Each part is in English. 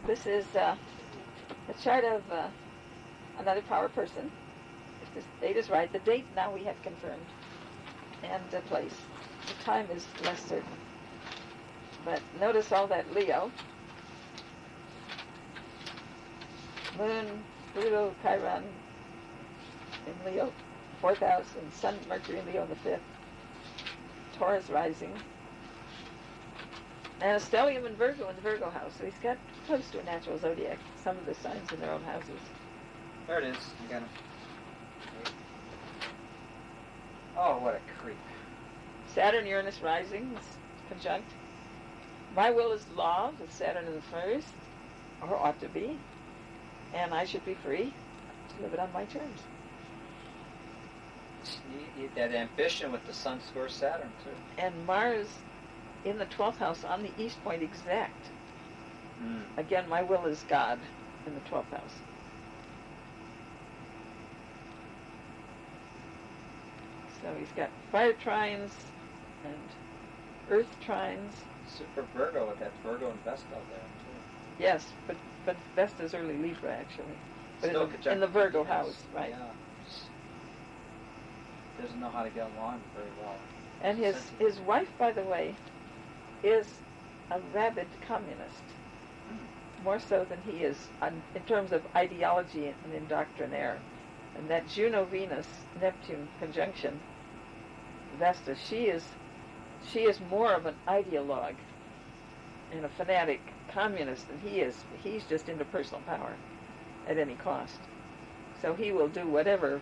This is a chart of another power person. If this date is right, the date now we have confirmed, and the place. The time is less certain. But notice all that Leo. Moon, Pluto, Chiron in Leo, 4th house, and Sun, Mercury in Leo in the 5th. Taurus rising. And a stellium in Virgo in the Virgo house. So he's got close to a natural zodiac. Some of the signs in their own houses. There it is. You got him. Oh, what a creep. Saturn, Uranus rising is conjunct. My will is law with Saturn in the 1st, or ought to be. And I should be free to live it on my terms. That ambition with the Sun square Saturn, too. And Mars in the 12th house on the east point exact. Again, my will is God in the 12th house. So he's got fire trines and earth trines. Super Virgo with that Virgo and Vesta there, too. Yes, but Vesta's early Libra, actually. But Still in the Virgo house, right. Yeah. Doesn't know how to get along very well. And his wife, by the way, is a rabid communist. More so than he is in terms of ideology and indoctrinaire. And that Juno-Venus-Neptune conjunction, Vesta, she is more of an ideologue and a fanatic communist than he is. He's just into personal power at any cost. So he will do whatever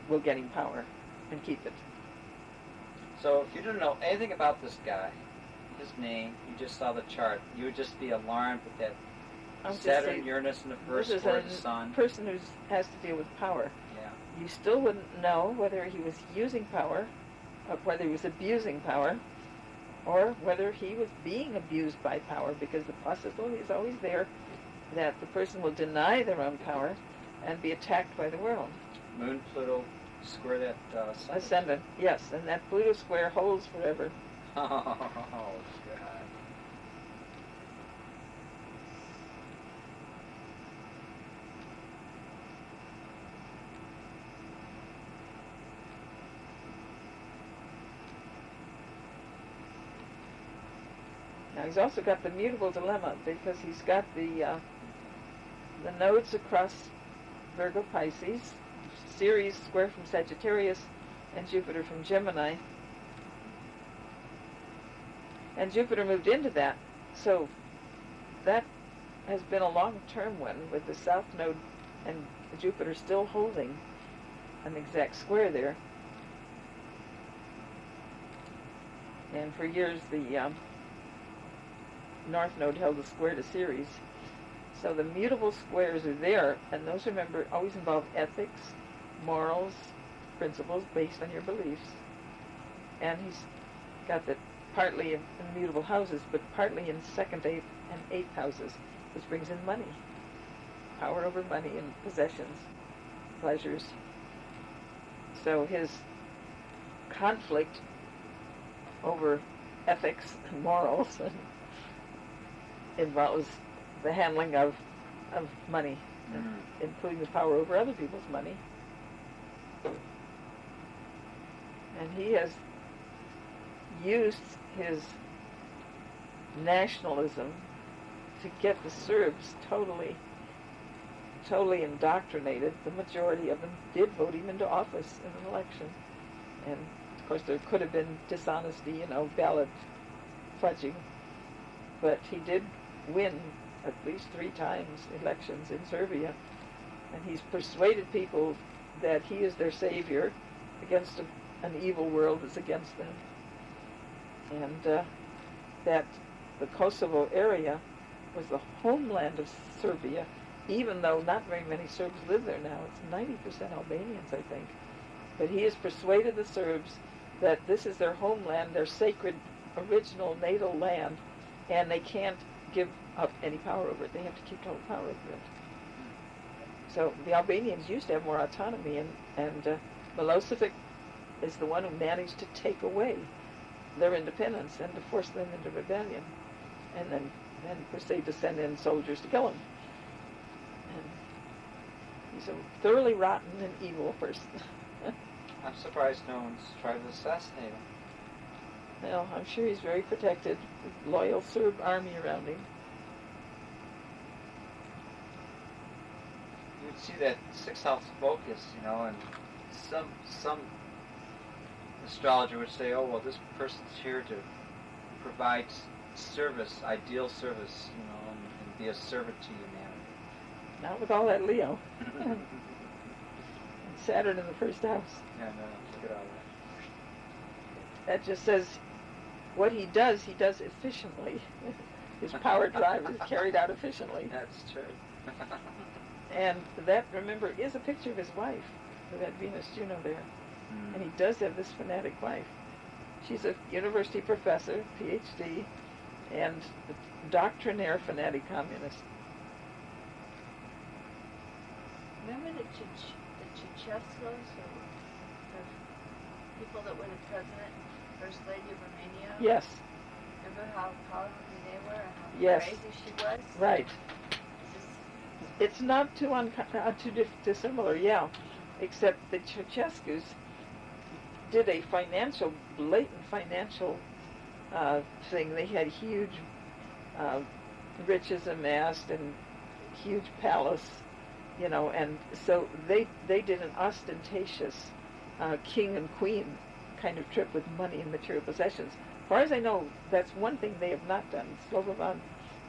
will get him power and keep it. So if you didn't know anything about this guy, his name, you just saw the chart, you would just be alarmed with that Saturn, Uranus in the first, or the Sun. This is a person who has to deal with power. Yeah. You still wouldn't know whether he was using power, or whether he was abusing power, or whether he was being abused by power, because the possibility is always there that the person will deny their own power and be attacked by the world. Moon, Pluto, square that Sun. Ascendant, yes, and that Pluto square holds forever. Oh, God. Now he's also got the mutable dilemma, because he's got the nodes across Virgo Pisces, Ceres square from Sagittarius, and Jupiter from Gemini. And Jupiter moved into that, so that has been a long-term one, with the South Node and Jupiter still holding an exact square there. And for years the North Node held a square to Ceres. So the mutable squares are there, and those, remember, always involve ethics, morals, principles based on your beliefs. And he's got that partly in mutable houses, but partly in 2nd, 8th, and 8th houses, which brings in money. Power over money and possessions, pleasures. So his conflict over ethics and morals involves the handling of money, including the power over other people's money. And he has used his nationalism to get the Serbs totally indoctrinated. The majority of them did vote him into office in an election. And, of course, there could have been dishonesty, ballot fudging. But he did win at least 3 times elections in Serbia. And he's persuaded people that he is their savior against an evil world that's against them. And that the Kosovo area was the homeland of Serbia, even though not very many Serbs live there now. It's 90% Albanians, I think. But he has persuaded the Serbs that this is their homeland, their sacred, original, natal land, and they can't give up any power over it. They have to keep total power over it. So the Albanians used to have more autonomy, and Milosevic is the one who managed to take away their independence and to force them into rebellion. And then then proceed to send in soldiers to kill him. And he's a thoroughly rotten and evil person. I'm surprised no one's tried to assassinate him. Well, I'm sure he's very protected, with loyal Serb army around him. You would see that sixth house focus, and some astrologer would say, oh, well, this person's here to provide service, ideal service, and be a servant to humanity. Not with all that Leo. And Saturn in the first house. Yeah, no, look at all that. That just says what he does efficiently. His power drive is carried out efficiently. That's true. And that, remember, is a picture of his wife, with that Venus-Juno there. And he does have this fanatic wife. She's a university professor, PhD, and a doctrinaire fanatic communist. Remember the Ceausescus, or the people that were the president, First Lady of Romania? Yes. Remember how powerful they were and how Yes. crazy she was? Right. It's It's not too dissimilar, yeah, except the Ceausescus did a blatant financial thing. They had huge riches amassed and huge palace, and so they did an ostentatious king and queen kind of trip with money and material possessions. As far as I know, that's one thing they have not done. Slobodan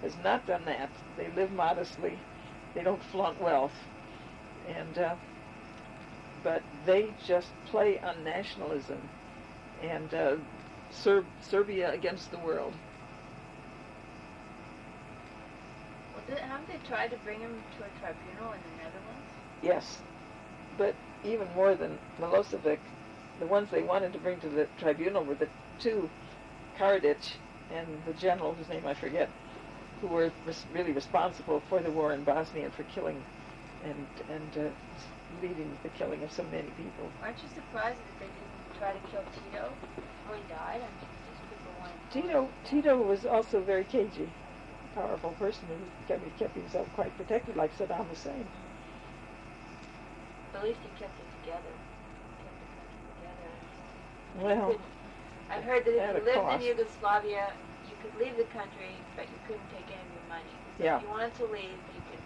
has not done that. They live modestly. They don't flaunt wealth, and but they just play on nationalism and Serbia against the world. Well, haven't they tried to bring him to a tribunal in the Netherlands? Yes, but even more than Milosevic, the ones they wanted to bring to the tribunal were the two, Karadzic and the general whose name I forget, who were really responsible for the war in Bosnia and for killing and leading the killing of so many people. Aren't you surprised that they didn't try to kill Tito before he died? I mean, these people wanted Tito was also very cagey, powerful person who kept himself quite protected, like Saddam Hussein. But at least he kept it together. Kept the country together. Well, I heard that at if a you lived cost. in Yugoslavia, you could leave the country, but you couldn't take any of your money. So Yeah. if you wanted to leave, you could